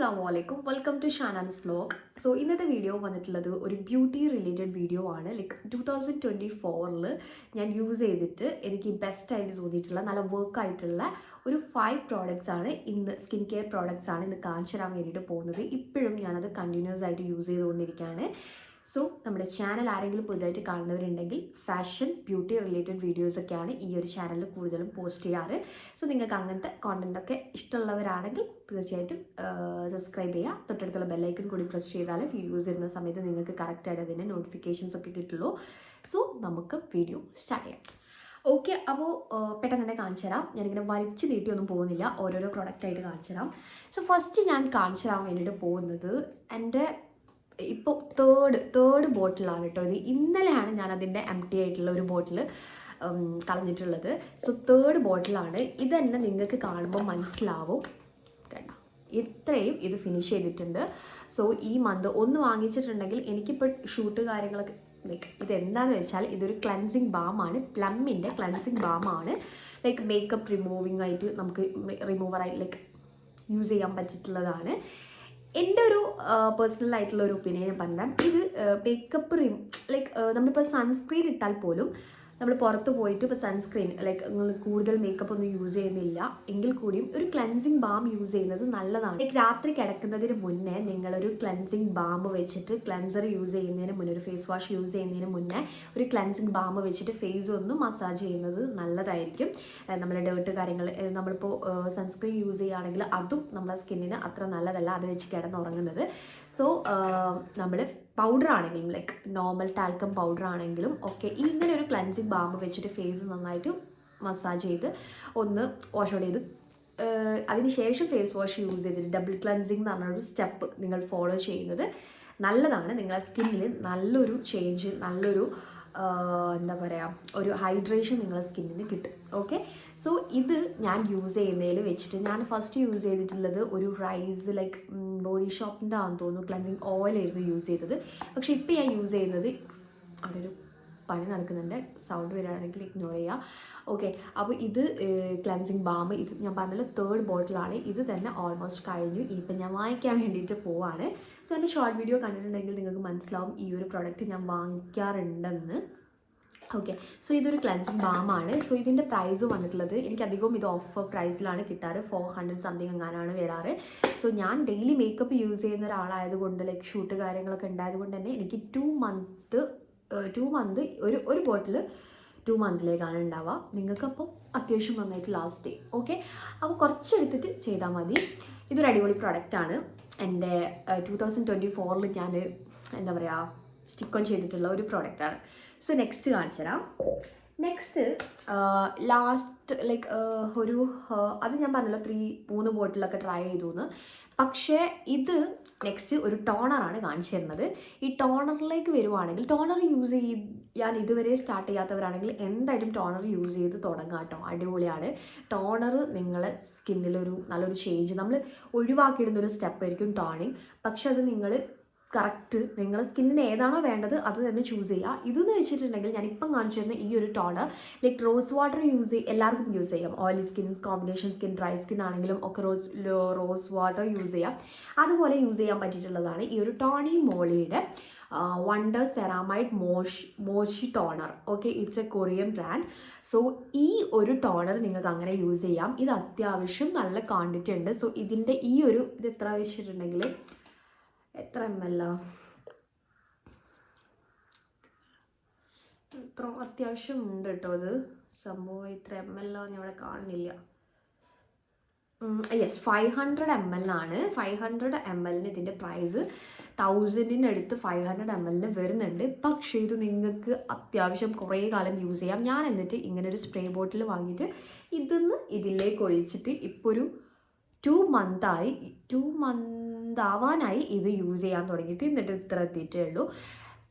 Assalamualaikum. Welcome to Shanan's vlog. So ഇന്നത്തെ video വന്നിട്ടുള്ളത് ഒരു ബ്യൂട്ടി റിലേറ്റഡ് വീഡിയോ ആണ്. ലൈക്ക് 2024 ഞാൻ യൂസ് ചെയ്തിട്ട് എനിക്ക് ബെസ്റ്റ് ആയിട്ട് തോന്നിയിട്ടുള്ള നല്ല വർക്ക് ആയിട്ടുള്ള ഒരു 5 പ്രോഡക്റ്റ്സ് ആണ് ഇന്ന് സ്കിൻ കെയർ പ്രോഡക്റ്റ്സ് ആണ് ഇന്ന് കാണിച്ചു തരാൻ വേണ്ടിയിട്ട് പോകുന്നത്. ഇപ്പോഴും ഞാനത് കണ്ടിന്യൂസ് ആയിട്ട് യൂസ് ചെയ്തുകൊണ്ടിരിക്കുകയാണ്. സോ നമ്മുടെ ചാനൽ ആരെങ്കിലും പുതുതായിട്ട് കാണുന്നവരുണ്ടെങ്കിൽ ഫാഷൻ ബ്യൂട്ടി റിലേറ്റഡ് വീഡിയോസൊക്കെയാണ് ഈ ഒരു ചാനലിൽ കൂടുതലും പോസ്റ്റ് ചെയ്യാറ്. സോ നിങ്ങൾക്ക് അങ്ങനത്തെ കോണ്ടൻറ്റൊക്കെ ഇഷ്ടമുള്ളവരാണെങ്കിൽ തീർച്ചയായിട്ടും സബ്സ്ക്രൈബ് ചെയ്യുക. തൊട്ടടുത്തുള്ള ബെല്ലൈക്കൺ കൂടി പ്രസ് ചെയ്താൽ വീഡിയോസ് വരുന്ന സമയത്ത് നിങ്ങൾക്ക് കറക്റ്റായിട്ട് അതിൻ്റെ നോട്ടിഫിക്കേഷൻസ് ഒക്കെ കിട്ടുള്ളൂ. സോ നമുക്ക് വീഡിയോ സ്റ്റാർട്ട് ചെയ്യാം. ഓക്കെ, അപ്പോൾ പെട്ടെന്ന് തന്നെ കാണിച്ചു തരാം. ഞാനിങ്ങനെ വലിച്ചു നീട്ടിയൊന്നും പോകുന്നില്ല, ഓരോരോ പ്രൊഡക്റ്റായിട്ട് കാണിച്ചു തരാം. സോ ഫസ്റ്റ് ഞാൻ കാണിച്ചു തരാൻ വേണ്ടിയിട്ട് പോകുന്നത് എൻ്റെ ഇപ്പോൾ തേർഡ് ബോട്ടിലാണ് കേട്ടോ. ഇത് ഇന്നലെയാണ് ഞാൻ അതിൻ്റെ എംപ്റ്റി ആയിട്ടുള്ള ഒരു ബോട്ടിൽ കളഞ്ഞിട്ടുള്ളത്. സോ തേർഡ് ബോട്ടിലാണ്. ഇതന്നെ നിങ്ങൾക്ക് കാണുമ്പോൾ മനസ്സിലാവും. കേട്ടോ, ഇത്രയും ഇത് ഫിനിഷ് ചെയ്തിട്ടുണ്ട്. സോ ഈ മന്ത് ഒന്ന് വാങ്ങിച്ചിട്ടുണ്ടെങ്കിൽ എനിക്കിപ്പോൾ ഷൂട്ട് കാര്യങ്ങളൊക്കെ ലൈക്ക് ഇതെന്താണെന്ന് വെച്ചാൽ ഇതൊരു ക്ലൻസിങ് ബാമാണ്. പ്ലമ്മിൻ്റെ ക്ലൻസിങ് ബാമാണ്. ലൈക്ക് മേക്കപ്പ് റിമൂവിങ് ആയിട്ട് നമുക്ക് റിമൂവറായിട്ട് ലൈക്ക് യൂസ് ചെയ്യാൻ പറ്റിയിട്ടുള്ളതാണ്. എൻ്റെ ഒരു പേഴ്സണൽ ആയിട്ടുള്ള ഒരു ഒപ്പീനിയൻ ഞാൻ പറഞ്ഞാൽ ഇത് മേക്കപ്പ് ലൈക്ക് നമ്മളിപ്പോൾ സൺസ്ക്രീൻ ഇട്ടാൽ പോലും നമ്മൾ പുറത്ത് പോയിട്ട് ഇപ്പോൾ സൺസ്ക്രീൻ ലൈക്ക് നിങ്ങൾ കൂടുതൽ മേക്കപ്പ് ഒന്നും യൂസ് ചെയ്യുന്നില്ല എങ്കിൽ കൂടിയും ഒരു ക്ലൻസിങ് ബാം യൂസ് ചെയ്യുന്നത് നല്ലതാണ്. ലൈക്ക് രാത്രി കിടക്കുന്നതിന് മുന്നേ നിങ്ങളൊരു ക്ലൻസിങ് ബാം വെച്ചിട്ട് ക്ലൻസർ യൂസ് ചെയ്യുന്നതിന് മുന്നേ, ഒരു ഫേസ് വാഷ് യൂസ് ചെയ്യുന്നതിന് മുന്നേ ഒരു ക്ലൻസിങ് ബാം വെച്ചിട്ട് ഫേസ് ഒന്ന് മസാജ് ചെയ്യുന്നത് നല്ലതായിരിക്കും. നമ്മളെ ഡേർട്ട് കാര്യങ്ങൾ നമ്മളിപ്പോൾ സൺസ്ക്രീൻ യൂസ് ചെയ്യുകയാണെങ്കിൽ അതും നമ്മുടെ സ്കിന്നിന് അത്ര നല്ലതല്ല, അത് വെച്ച് കിടന്നുറങ്ങുന്നത്. സോ നമ്മൾ പൗഡർ ആണെങ്കിലും ലൈക്ക് നോർമൽ ടാൽക്കം പൗഡർ ആണെങ്കിലും ഒക്കെ ഇങ്ങനെ ഒരു ക്ലൻസിങ് ബാം വെച്ചിട്ട് ഫേസ് നന്നായിട്ട് മസാജ് ചെയ്ത് ഒന്ന് വാഷ് ഔട്ട് ചെയ്ത് അതിന് ശേഷം ഫേസ് വാഷ് യൂസ് ചെയ്തിട്ട് ഡബിൾ ക്ലൻസിങ് എന്ന് പറഞ്ഞൊരു സ്റ്റെപ്പ് നിങ്ങൾ ഫോളോ ചെയ്യുന്നത് നല്ലതാണ്. നിങ്ങളുടെ സ്കിന്നിൽ നല്ലൊരു ചേഞ്ച്, നല്ലൊരു എന്താ പറയുക, ഒരു ഹൈഡ്രേഷൻ നിങ്ങളുടെ സ്കിന്നിന് കിട്ടും. ഓക്കെ, സോ ഇത് ഞാൻ യൂസ് ചെയ്യുന്നതിൽ വെച്ചിട്ട് ഞാൻ ഫസ്റ്റ് യൂസ് ചെയ്തിട്ടുള്ളത് ഒരു റൈസ് ലൈക്ക് ബോഡി ഷോപ്പിൻ്റെ ആണെന്ന് തോന്നുന്നു ക്ലൻസിങ് ഓയിലായിരുന്നു യൂസ് ചെയ്തത്. പക്ഷേ ഇപ്പോൾ ഞാൻ യൂസ് ചെയ്യുന്നത് അവിടെ ഒരു പണി നടക്കുന്നുണ്ട്, സൗണ്ട് വരികയാണെങ്കിൽ ഇഗ്നോർ ചെയ്യുക. ഓക്കെ, അപ്പോൾ ഇത് ക്ലൻസിങ് ബാം, ഇത് ഞാൻ പറഞ്ഞല്ലോ തേർഡ് ബോട്ടിലാണ്. ഇത് തന്നെ ഓൾമോസ്റ്റ് കഴിഞ്ഞു. ഇനിയിപ്പോൾ ഞാൻ വാങ്ങിക്കാൻ വേണ്ടിയിട്ട് പോവാണ്. സോ എൻ്റെ ഷോർട്ട് വീഡിയോ കണ്ടിട്ടുണ്ടെങ്കിൽ നിങ്ങൾക്ക് മനസ്സിലാവും ഈ ഒരു പ്രോഡക്റ്റ് ഞാൻ വാങ്ങിക്കാറുണ്ടെന്ന്. ഓക്കെ, സോ ഇതൊരു ക്ലൻസിങ് ബാമാണ്. സോ ഇതിൻ്റെ പ്രൈസ് വന്നിട്ടുള്ളത് എനിക്കധികവും ഇത് ഓഫർ പ്രൈസിലാണ് കിട്ടാറ്. 400 സംതിങ് എങ്ങാനാണ് വരാറ്. സോ ഞാൻ ഡെയിലി മേക്കപ്പ് യൂസ് ചെയ്യുന്ന ഒരാളായതുകൊണ്ട് ലൈക്ക് ഷൂട്ട് കാര്യങ്ങളൊക്കെ ഉണ്ടായതുകൊണ്ട് തന്നെ എനിക്ക് 2 മന്ത് ഒരു ബോട്ടിൽ 2 മന്തിലേക്കാണ് ഉണ്ടാവുക. നിങ്ങൾക്കപ്പം അത്യാവശ്യം നന്നായിട്ട് ലാസ്റ്റ് ചെയ്യും. ഓക്കെ, അപ്പോൾ കുറച്ചെടുത്തിട്ട് ചെയ്താൽ മതി. ഇതൊരു അടിപൊളി പ്രൊഡക്റ്റാണ്. എൻ്റെ 2024 ഞാൻ എന്താ പറയുക സ്റ്റിക്ക് ഓൺ ചെയ്തിട്ടുള്ള ഒരു പ്രോഡക്റ്റാണ്. സോ നെക്സ്റ്റ് കാണിച്ചു തരാം. നെക്സ്റ്റ് ലാസ്റ്റ് ലൈക്ക് ഒരു അത് ഞാൻ പറഞ്ഞല്ലോ 3 ബോട്ടിലൊക്കെ ട്രൈ ചെയ്തു എന്ന്. പക്ഷേ ഇത് നെക്സ്റ്റ് ഒരു ടോണറാണ് കാണിച്ചു തരുന്നത്. ഈ ടോണറിലേക്ക് വരുവാണെങ്കിൽ ടോണർ യൂസ് ചെയ്യാൻ ഇതുവരെ സ്റ്റാർട്ട് ചെയ്യാത്തവരാണെങ്കിൽ എന്തായാലും ടോണർ യൂസ് ചെയ്ത് തുടങ്ങാം കേട്ടോ. അടിപൊളിയാണ് ടോണർ. നിങ്ങളെ സ്കിന്നിലൊരു നല്ലൊരു ചേഞ്ച്, നമ്മൾ ഒഴിവാക്കിയിടുന്നൊരു സ്റ്റെപ്പ് ആയിരിക്കും ടോണിങ്. പക്ഷെ അത് നിങ്ങൾ കറക്റ്റ് നിങ്ങളുടെ സ്കിന്നിന് ഏതാണോ വേണ്ടത് അത് തന്നെ ചൂസ് ചെയ്യുക. ഇതെന്ന് വെച്ചിട്ടുണ്ടെങ്കിൽ ഞാനിപ്പം കാണിച്ചു തരുന്ന ഈ ഒരു ടോണർ ലൈക്ക് റോസ് വാട്ടർ എല്ലാവർക്കും യൂസ് ചെയ്യാം. Oily skin, combination skin, dry skin ആണെങ്കിലും ഒക്കെ റോസ് വാട്ടർ യൂസ് ചെയ്യാം. അതുപോലെ യൂസ് ചെയ്യാൻ പറ്റിയിട്ടുള്ളതാണ് ഈ ഒരു ടോണി മോളിയുടെ wonder ceramide mochi toner. Okay, it's a Korean brand. So ഈ ഒരു ടോണർ നിങ്ങൾക്ക് അങ്ങനെ യൂസ് ചെയ്യാം. ഇത് അത്യാവശ്യം നല്ല ക്വാണ്ടിറ്റി ഉണ്ട്. സോ ഇതിൻ്റെ ഇത് എത്ര വെച്ചിട്ടുണ്ടെങ്കിൽ എത്ര ml ഇത്ര അത്യാവശ്യം ഉണ്ട് കേട്ടോ. അത് സംഭവം ഇത്ര ml ഞാൻ ഇവിടെ കാണുന്നില്ല. യെസ്, 500 ml ആണ്. 500 ml ഇതിൻ്റെ പ്രൈസ് 1000 അടുത്ത് 500 ml വരുന്നുണ്ട്. പക്ഷേ ഇത് നിങ്ങൾക്ക് അത്യാവശ്യം കുറേ കാലം യൂസ് ചെയ്യാം. ഞാൻ എന്നിട്ട് ഇങ്ങനെ ഒരു സ്പ്രേ ബോട്ടിൽ വാങ്ങിയിട്ട് ഇതിലേക്ക് ഒഴിച്ചിട്ട് ഇപ്പോൾ ഒരു 2 മന്ത് ആവാനായി ഇത് യൂസ് ചെയ്യാൻ തുടങ്ങിയിട്ട്. എന്നിട്ട് ഇത്ര എത്തിയിട്ടേ ഉള്ളൂ.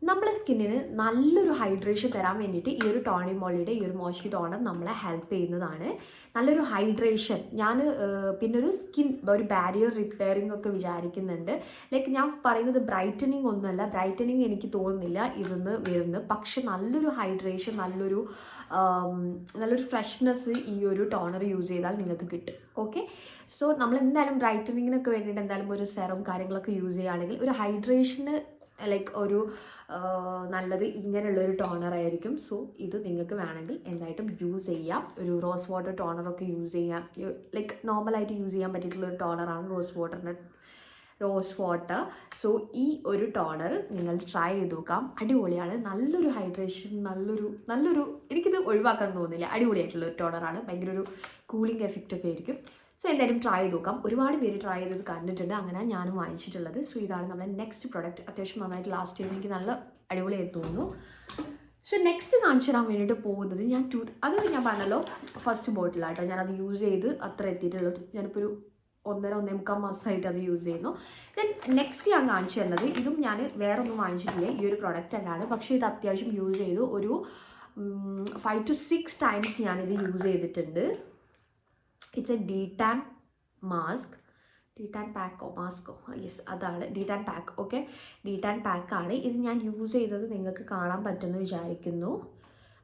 നമ്മളെ സ്കിന്നിന് നല്ലൊരു ഹൈഡ്രേഷൻ തരാൻ വേണ്ടിയിട്ട് ഈ ഒരു ടോണി മോളിയുടെ ഈ ഒരു മോയ്സ്ചർ ടോണർ നമ്മളെ ഹെൽപ്പ് ചെയ്യുന്നതാണ്. നല്ലൊരു ഹൈഡ്രേഷൻ. ഞാൻ പിന്നെ ഒരു ബാരിയർ റിപ്പയറിംഗ് ഒക്കെ വിചാരിക്കുന്നുണ്ട്. ലൈക്ക് ഞാൻ പറയുന്നത് ബ്രൈറ്റനിങ് ഒന്നുമല്ല, ബ്രൈറ്റനിങ് എനിക്ക് തോന്നുന്നില്ല ഇതൊന്ന് വരുന്നത്. പക്ഷെ നല്ലൊരു ഹൈഡ്രേഷൻ, നല്ലൊരു ഫ്രഷ്നെസ് ഈ ഒരു ടോണർ യൂസ് ചെയ്താൽ നിങ്ങൾക്ക് കിട്ടും. ഓക്കെ, സോ നമ്മൾ എന്തായാലും ബ്രൈറ്റനിങ്ങിനൊക്കെ വേണ്ടിയിട്ട് എന്തായാലും ഒരു സെറം കാര്യങ്ങളൊക്കെ യൂസ് ചെയ്യുകയാണെങ്കിൽ ഒരു ഹൈഡ്രേഷന് ലൈക്ക് ഒരു നല്ലത് ഇങ്ങനെയുള്ളൊരു ടോണർ ആയിരിക്കും. സോ ഇത് നിങ്ങൾക്ക് വേണമെങ്കിൽ എന്തായിട്ടും യൂസ് ചെയ്യാം. ഒരു റോസ് വാട്ടർ ടോണറൊക്കെ യൂസ് ചെയ്യാം. ലൈക്ക് നോർമലായിട്ട് യൂസ് ചെയ്യാൻ പറ്റിയിട്ടുള്ളൊരു ടോണറാണ് റോസ് വാട്ടർ. സോ ഈ ഒരു ടോണർ നിങ്ങൾ ട്രൈ ചെയ്ത് നോക്കാം. അടിപൊളിയാണ്. നല്ലൊരു ഹൈഡ്രേഷൻ, നല്ലൊരു എനിക്കിത് ഒഴിവാക്കാൻ തോന്നുന്നില്ല. അടിപൊളിയായിട്ടുള്ള ഒരു ടോണറാണ്. ഭയങ്കര ഒരു കൂളിംഗ് എഫക്റ്റ് ഒക്കെ ആയിരിക്കും. സോ എന്തായാലും ട്രൈ ചെയ്ത് നോക്കാം. ഒരുപാട് പേര് ട്രൈ ചെയ്തത് കണ്ടിട്ടുണ്ട്. അങ്ങനെ ഞാനും വാങ്ങിച്ചിട്ടുള്ളത്. സോ ഇതാണ് നമ്മുടെ നെക്സ്റ്റ് പ്രോഡക്റ്റ്. അത്യാവശ്യം നന്നായിട്ട് ലാസ്റ്റ് ചെയ്യുമ്പോൾ എനിക്ക് നല്ല അടിപൊളിയായിട്ട് തോന്നുന്നു. സോ നെക്സ്റ്റ് കാണിച്ചു തരാൻ വേണ്ടിയിട്ട് പോകുന്നത് അത് ഞാൻ പറഞ്ഞല്ലോ ഫസ്റ്റ് ബോട്ടിലാട്ടോ. ഞാനത് യൂസ് ചെയ്ത് അത്ര എത്തിയിട്ടുള്ളത്. ഞാനിപ്പോൾ ഒരു 1.5 മാസമായിട്ട് അത് യൂസ് ചെയ്യുന്നു. ദെൻ നെക്സ്റ്റ് ഞാൻ കാണിച്ചു തരുന്നത്, ഇതും ഞാൻ വേറെ ഒന്നും വാങ്ങിച്ചിട്ടില്ല, ഈ ഒരു പ്രൊഡക്റ്റ് തന്നെയാണ്. പക്ഷേ ഇത് അത്യാവശ്യം യൂസ് ചെയ്തു. ഒരു 5 to 6 ടൈംസ് ഞാനിത് യൂസ് ചെയ്തിട്ടുണ്ട്. It's a detan mask. Detan പാക്കോ മാസ്കോ യെസ്, അതാണ് ഡീടാൻ പാക്ക്. ഓക്കെ, ഡീടാൻ പാക്കാണ് ഇത്. ഞാൻ യൂസ് ചെയ്തത് നിങ്ങൾക്ക് കാണാൻ പറ്റുമെന്ന് വിചാരിക്കുന്നു.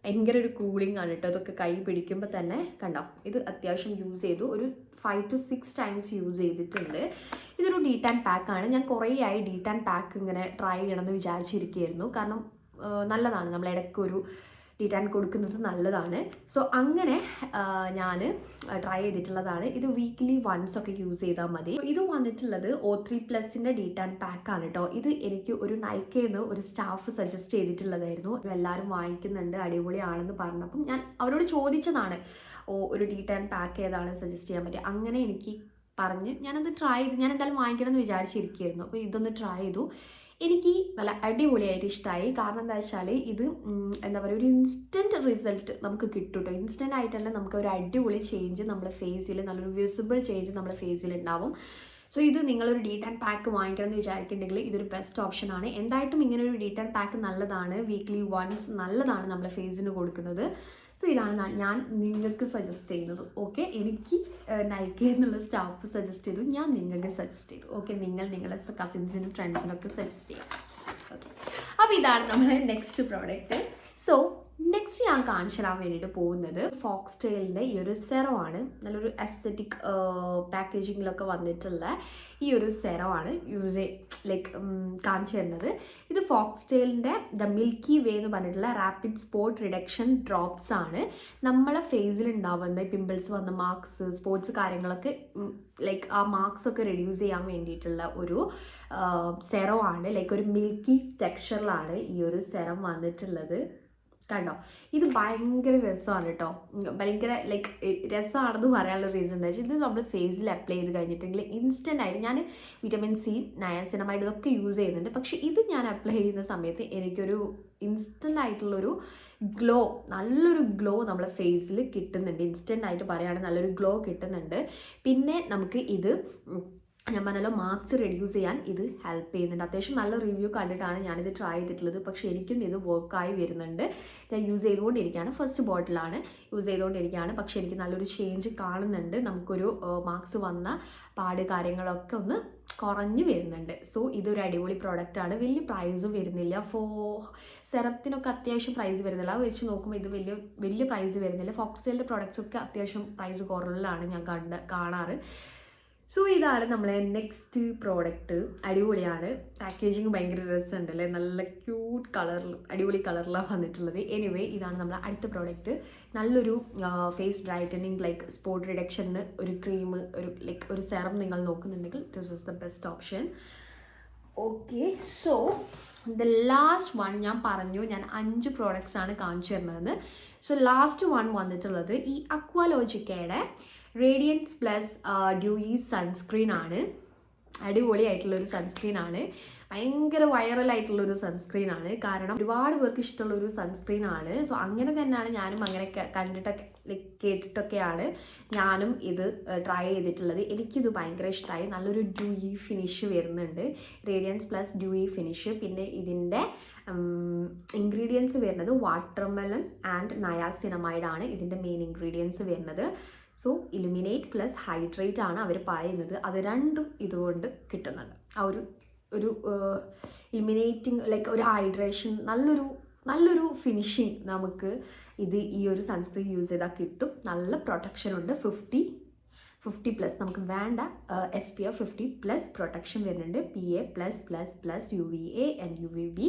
ഭയങ്കര ഒരു കൂളിംഗ് ആണ് കേട്ടോ. ഇതൊക്കെ കൈ പിടിക്കുമ്പോൾ തന്നെ കണ്ടോ. ഇത് അത്യാവശ്യം യൂസ് ചെയ്തു. ഒരു 5 to 6 ടൈംസ് യൂസ് ചെയ്തിട്ടുണ്ട്. ഇതൊരു ഡീടാൻ പാക്കാണ്. ഞാൻ കുറേ ആയി ഡീടാൻ പാക്ക് ഇങ്ങനെ ട്രൈ ചെയ്യണമെന്ന് വിചാരിച്ചിരിക്കുകയായിരുന്നു. കാരണം നല്ലതാണ്, നമ്മൾ ഇടയ്ക്കൊരു ഡീടാൻ കൊടുക്കുന്നത് നല്ലതാണ്. സോ അങ്ങനെ ഞാൻ ട്രൈ ചെയ്തിട്ടുള്ളതാണ്. ഇത് വീക്ക്ലി വൺസ് ഒക്കെ യൂസ് ചെയ്താൽ മതി. ഇത് വന്നിട്ടുള്ളത് O3+ ഡീടാൻ പാക്കാണ് കേട്ടോ. ഇത് എനിക്ക് ഒരു നൈക്കയിൽ ഒരു സ്റ്റാഫ് സജസ്റ്റ് ചെയ്തിട്ടുള്ളതായിരുന്നു. എല്ലാവരും വാങ്ങിക്കുന്നുണ്ട്, അടിപൊളിയാണെന്ന് പറഞ്ഞപ്പം ഞാൻ അവരോട് ചോദിച്ചതാണ്, ഒരു ഡീടാൻ പാക്ക് ഏതാണ് സജസ്റ്റ് ചെയ്യാൻ പറ്റുക. അങ്ങനെ എനിക്ക് പറഞ്ഞ് ഞാനത് ട്രൈ ചെയ്തു. ഞാൻ എന്തായാലും വാങ്ങിക്കണം എന്ന് വിചാരിച്ചിരിക്കുകയായിരുന്നു. അപ്പോൾ ഇതൊന്ന് ട്രൈ ചെയ്തു. എനിക്ക് നല്ല അടിപൊളിയായിട്ട് ഇഷ്ടമായി. കാരണം എന്താ വെച്ചാൽ ഇത് എന്താ പറയുക, ഒരു ഇൻസ്റ്റൻറ്റ് റിസൾട്ട് നമുക്ക് കിട്ടും കേട്ടോ. ഇൻസ്റ്റൻ്റ് ആയിട്ട് തന്നെ നമുക്ക് ഒരു അടിപൊളി ചേഞ്ച് നമ്മുടെ ഫേസിൽ, നല്ലൊരു വിസിബിൾ ചേഞ്ച് നമ്മുടെ ഫേസിൽ ഉണ്ടാവും. സോ ഇത് നിങ്ങളൊരു ഡീടാൻ പാക്ക് വാങ്ങിക്കണം എന്ന് വിചാരിക്കുന്നുണ്ടെങ്കിൽ ഇതൊരു ബെസ്റ്റ് ഓപ്ഷനാണ്. എന്തായിട്ടും ഇങ്ങനെ ഒരു ഡീടാൻ പാക്ക് നല്ലതാണ്. വീക്ക്ലി വൺസ് നല്ലതാണ് നമ്മുടെ ഫേസിന് കൊടുക്കുന്നത്. സോ ഇതാണ് ഞാൻ നിങ്ങൾക്ക് സജസ്റ്റ് ചെയ്യുന്നത്. ഓക്കെ, എനിക്ക് നൈക്കയിൽ നിന്നുള്ള സ്റ്റാഫ് സജസ്റ്റ് ചെയ്തു, ഞാൻ നിങ്ങൾക്ക് സജസ്റ്റ് ചെയ്തു. ഓക്കെ, നിങ്ങളുടെ കസിൻസിനും ഫ്രണ്ട്സിനൊക്കെ സജസ്റ്റ് ചെയ്യാം. ഓക്കെ, അപ്പോൾ ഇതാണ് നമ്മുടെ നെക്സ്റ്റ് പ്രോഡക്റ്റ്. സോ നെക്സ്റ്റ് ഞാൻ കാണിച്ചു തരാൻ വേണ്ടിയിട്ട് പോകുന്നത് ഫോക്സ്റ്റെയിലിൻ്റെ ഈ ഒരു സെറമാണ്. നല്ലൊരു എസ്തെറ്റിക് പാക്കേജിങ്ങിലൊക്കെ വന്നിട്ടുള്ള ഈ ഒരു സെറമാണ് കാണിച്ചു തരുന്നത്. ഇത് ഫോക്സ്റ്റെയിലിൻ്റെ ദ മിൽക്കി വേ എന്ന് പറഞ്ഞിട്ടുള്ള റാപ്പിഡ് സ്പോട്ട് റിഡക്ഷൻ ഡ്രോപ്സ് ആണ്. നമ്മളെ ഫേസിൽ ഉണ്ടാവുന്ന പിമ്പിൾസ് വന്ന മാർക്സ്, സ്പോട്സ് കാര്യങ്ങളൊക്കെ ആ മാർക്സ് ഒക്കെ റെഡ്യൂസ് ചെയ്യാൻ വേണ്ടിയിട്ടുള്ള ഒരു സെറം ആണ്. ഒരു മിൽക്കി ടെക്സ്ചറിലാണ് ഈ ഒരു സെറം വന്നിട്ടുള്ളത്. കണ്ടോ, ഇത് ഭയങ്കര രസമാണ് കേട്ടോ. ഭയങ്കര രസമാണെന്ന് പറയാനുള്ള റീസൺ എന്താ വെച്ചാൽ ഇത് നമ്മൾ ഫേസിൽ അപ്ലൈ ചെയ്ത് കഴിഞ്ഞിട്ടുണ്ടെങ്കിൽ ഇൻസ്റ്റൻ്റ് ആയിട്ട്, ഞാൻ വിറ്റമിൻ സി, നയാസിനമൈഡ് ഇതൊക്കെ യൂസ് ചെയ്യുന്നുണ്ട്. പക്ഷേ ഇത് ഞാൻ അപ്ലൈ ചെയ്യുന്ന സമയത്ത് എനിക്കൊരു ഇൻസ്റ്റൻ്റ് ആയിട്ടുള്ളൊരു നല്ലൊരു ഗ്ലോ നമ്മളെ ഫേസിൽ കിട്ടുന്നുണ്ട്. ഇൻസ്റ്റൻ്റ് ആയിട്ട് പറയുകയാണെങ്കിൽ നല്ലൊരു ഗ്ലോ കിട്ടുന്നുണ്ട്. പിന്നെ നമുക്ക് ഇത് ഞാൻ പറഞ്ഞല്ലോ മാർക്സ് റെഡ്യൂസ് ചെയ്യാൻ ഇത് ഹെൽപ്പ് ചെയ്യുന്നുണ്ട്. അത്യാവശ്യം നല്ല റിവ്യൂ കണ്ടിട്ടാണ് ഞാനിത് ട്രൈ ചെയ്തിട്ടുള്ളത്. പക്ഷേ എനിക്കും ഇത് വർക്കായി വരുന്നുണ്ട്. ഞാൻ യൂസ് ചെയ്തുകൊണ്ടിരിക്കുകയാണ്. ഫസ്റ്റ് ബോട്ടിലാണ് യൂസ് ചെയ്തുകൊണ്ടിരിക്കുകയാണ്. പക്ഷേ എനിക്ക് നല്ലൊരു ചേഞ്ച് കാണുന്നുണ്ട്. നമുക്കൊരു മാർക്സ് വന്ന പാട് കാര്യങ്ങളൊക്കെ ഒന്ന് കുറഞ്ഞു വരുന്നുണ്ട്. സോ ഇതൊരു അടിപൊളി പ്രോഡക്റ്റാണ്. വലിയ പ്രൈസും വരുന്നില്ല. സെറത്തിനൊക്കെ അത്യാവശ്യം പ്രൈസ് വരുന്നില്ല. അത് വെച്ച് നോക്കുമ്പോൾ ഇത് വലിയ പ്രൈസ് വരുന്നില്ല. ഫോക്സ്റ്റെയിലിൻ്റെ പ്രോഡക്റ്റ്സൊക്കെ അത്യാവശ്യം പ്രൈസ് കുറവിലാണ് ഞാൻ കാണാറ്. സോ ഇതാണ് നമ്മളെ നെക്സ്റ്റ് പ്രോഡക്റ്റ്. അടിപൊളിയാണ്. പാക്കേജിങ് ഭയങ്കര രസമുണ്ടല്ലേ, നല്ല ക്യൂട്ട് കളറിൽ, അടിപൊളി കളറിലാണ് വന്നിട്ടുള്ളത്. എനിവേ ഇതാണ് നമ്മളെ അടുത്ത പ്രോഡക്റ്റ്. നല്ലൊരു ഫേസ് ബ്രൈറ്റനിങ് സ്പോട്ട് റിഡക്ഷന് ഒരു ക്രീം, ഒരു സെറം നിങ്ങൾ നോക്കുന്നുണ്ടെങ്കിൽ this is the best option. Okay, so the last one ഞാൻ പറഞ്ഞു, ഞാൻ 5 പ്രോഡക്റ്റ്സ് ആണ് കാണിച്ചു തരുന്നത്. സോ ലാസ്റ്റ് വൺ വന്നിട്ടുള്ളത് ഈ അക്വാലോജിക്കയുടെ റേഡിയൻസ് പ്ലസ് ഡ്യൂയി സൺസ്ക്രീൻ ആണ്. അടിപൊളിയായിട്ടുള്ളൊരു സൺസ്ക്രീനാണ്. ഭയങ്കര വൈറലായിട്ടുള്ളൊരു സൺസ്ക്രീനാണ്. കാരണം ഒരുപാട് പേർക്ക് ഇഷ്ടമുള്ളൊരു സൺസ്ക്രീനാണ്. സോ അങ്ങനെ തന്നെയാണ് ഞാനും അങ്ങനെ കണ്ടിട്ടൊക്കെ കേട്ടിട്ടൊക്കെയാണ് ഞാനും ഇത് ട്രൈ ചെയ്തിട്ടുള്ളത്. എനിക്കിത് ഭയങ്കര ഇഷ്ടമായി. നല്ലൊരു ഡ്യൂയി ഫിനിഷ് വരുന്നുണ്ട്, റേഡിയൻസ് പ്ലസ് ഡ്യൂയി ഫിനിഷ്. പിന്നെ ഇതിൻ്റെ ഇൻഗ്രീഡിയൻസ് വരുന്നത് വാട്ടർമെലൺ ആൻഡ് നയാസിനമൈഡ് ആണ് ഇതിൻ്റെ മെയിൻ ഇൻഗ്രീഡിയൻസ് വരുന്നത്. സോ ഇലുമിനേറ്റ് പ്ലസ് ഹൈഡ്രേറ്റ് ആണ് അവർ പറയുന്നത്. അത് രണ്ടും ഇതുകൊണ്ട് കിട്ടുന്നുണ്ട്. ആ ഒരു ഇലുമിനേറ്റിംഗ് ലൈക്ക് ഒരു ഹൈഡ്രേഷൻ, നല്ലൊരു ഫിനിഷിങ് നമുക്ക് ഈ ഒരു സൺസ്ക്രീൻ യൂസ് ചെയ്താൽ കിട്ടും. നല്ല പ്രൊട്ടക്ഷൻ ഉണ്ട്. 50+ നമുക്ക് വേണ്ട SPF 50+ പ്രൊട്ടക്ഷൻ വരുന്നുണ്ട്. PA+++ UVA and UVB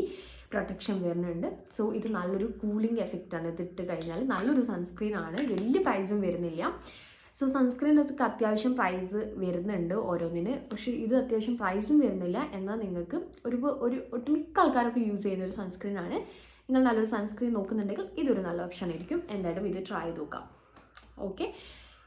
protection വരുന്നുണ്ട്. സോ ഇത് നല്ലൊരു കൂളിംഗ് എഫക്റ്റാണ്. ഇതിട്ട് കഴിഞ്ഞാൽ നല്ലൊരു സൺസ്ക്രീൻ ആണ്. വലിയ പ്രൈസും വരുന്നില്ല. സോ സൺസ്ക്രീനൊക്കെ അത്യാവശ്യം പ്രൈസ് വരുന്നുണ്ട് ഓരോന്നിന്, പക്ഷേ ഇത് അത്യാവശ്യം പ്രൈസും വരുന്നില്ല. എന്നാൽ നിങ്ങൾക്ക് ഒട്ടുമിക്ക ആൾക്കാരൊക്കെ യൂസ് ചെയ്യുന്ന ഒരു സൺസ്ക്രീനാണ്. നിങ്ങൾ നല്ലൊരു സൺസ്ക്രീൻ നോക്കുന്നുണ്ടെങ്കിൽ ഇതൊരു നല്ല ഓപ്ഷൻ ആയിരിക്കും. എന്തായാലും ഇത് ട്രൈ ചെയ്ത് നോക്കാം. ഓക്കെ,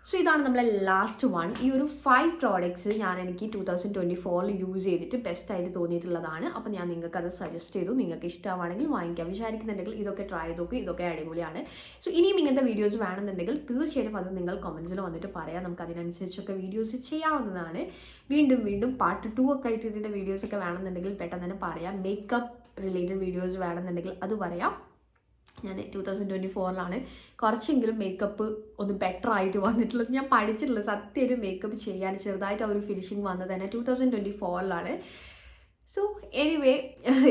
സോ ഇതാണ് നമ്മളെ ലാസ്റ്റ് വൺ. ഈ ഒരു 5 പ്രോഡക്ട്സ് എനിക്ക് 2024 യൂസ് ചെയ്തിട്ട് ബെസ്റ്റായിട്ട് തോന്നിയിട്ടുള്ളതാണ്. അപ്പോൾ ഞാൻ നിങ്ങൾക്ക് അത് സജസ്റ്റ് ചെയ്തു. നിങ്ങൾക്ക് ഇഷ്ടമാണെങ്കിൽ വാങ്ങിക്കാൻ വിചാരിക്കുന്നുണ്ടെങ്കിൽ ഇതൊക്കെ ട്രൈ ചെയ്ത് നോക്കും. ഇതൊക്കെ അടിപൊളിയാണ്. സോ ഇനിയും ഇങ്ങനത്തെ വീഡിയോസ് വേണമെന്നുണ്ടെങ്കിൽ തീർച്ചയായിട്ടും അത് നിങ്ങൾ കമൻസിൽ വന്നിട്ട് പറയാം. നമുക്ക് അതിനനുസരിച്ചൊക്കെ വീഡിയോസ് ചെയ്യാവുന്നതാണ്. വീണ്ടും പാർട്ട് 2 ഒക്കെ ആയിട്ട് ഇതിൻ്റെ വീഡിയോസൊക്കെ വേണമെന്നുണ്ടെങ്കിൽ പെട്ടെന്ന് തന്നെ പറയാം. മേക്കപ്പ് റിലേറ്റഡ് വീഡിയോസ് വേണമെന്നുണ്ടെങ്കിൽ അത് പറയാം. ഞാൻ 2024 കുറച്ചെങ്കിലും മേക്കപ്പ് ഒന്ന് ബെറ്റർ ആയിട്ട് വന്നിട്ടുള്ളത്. ഞാൻ പഠിച്ചിട്ടുള്ളത് സത്യം ഒരു മേക്കപ്പ് ചെയ്യാൻ ചെറുതായിട്ട് ആ ഒരു ഫിനിഷിങ് വന്നത് തന്നെ 2024. സോ എനിവേ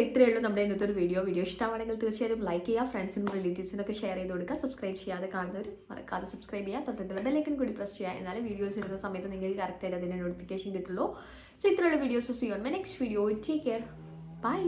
ഇത്രയേ ഉള്ളൂ നമ്മുടെ ഇന്നത്തെ ഒരു വീഡിയോ ഇഷ്ടമാണെങ്കിൽ തീർച്ചയായും ലൈക്ക് ചെയ്യുക, ഫ്രണ്ട്സിനും റിലേറ്റീവ്സിനൊക്കെ ഷെയർ ചെയ്ത് കൊടുക്കുക. സബ്സ്ക്രൈബ് ചെയ്യാതെ കാണുന്നവർ മറക്കാതെ സബ്സ്ക്രൈബ് ചെയ്യുക, തൊട്ടടുത്തുള്ള ബെല്ലൈക്കൺ കൂടി പ്രസ് ചെയ്യുക. എന്നാലും വീഡിയോസ് ഇടുന്ന സമയത്ത് നിങ്ങൾക്ക് കറക്റ്റായിട്ട് അതിൻ്റെ നോട്ടിഫിക്കേഷൻ കിട്ടുള്ളൂ. സോ ഇത്രയുള്ള videos see on my next video. Take care, by.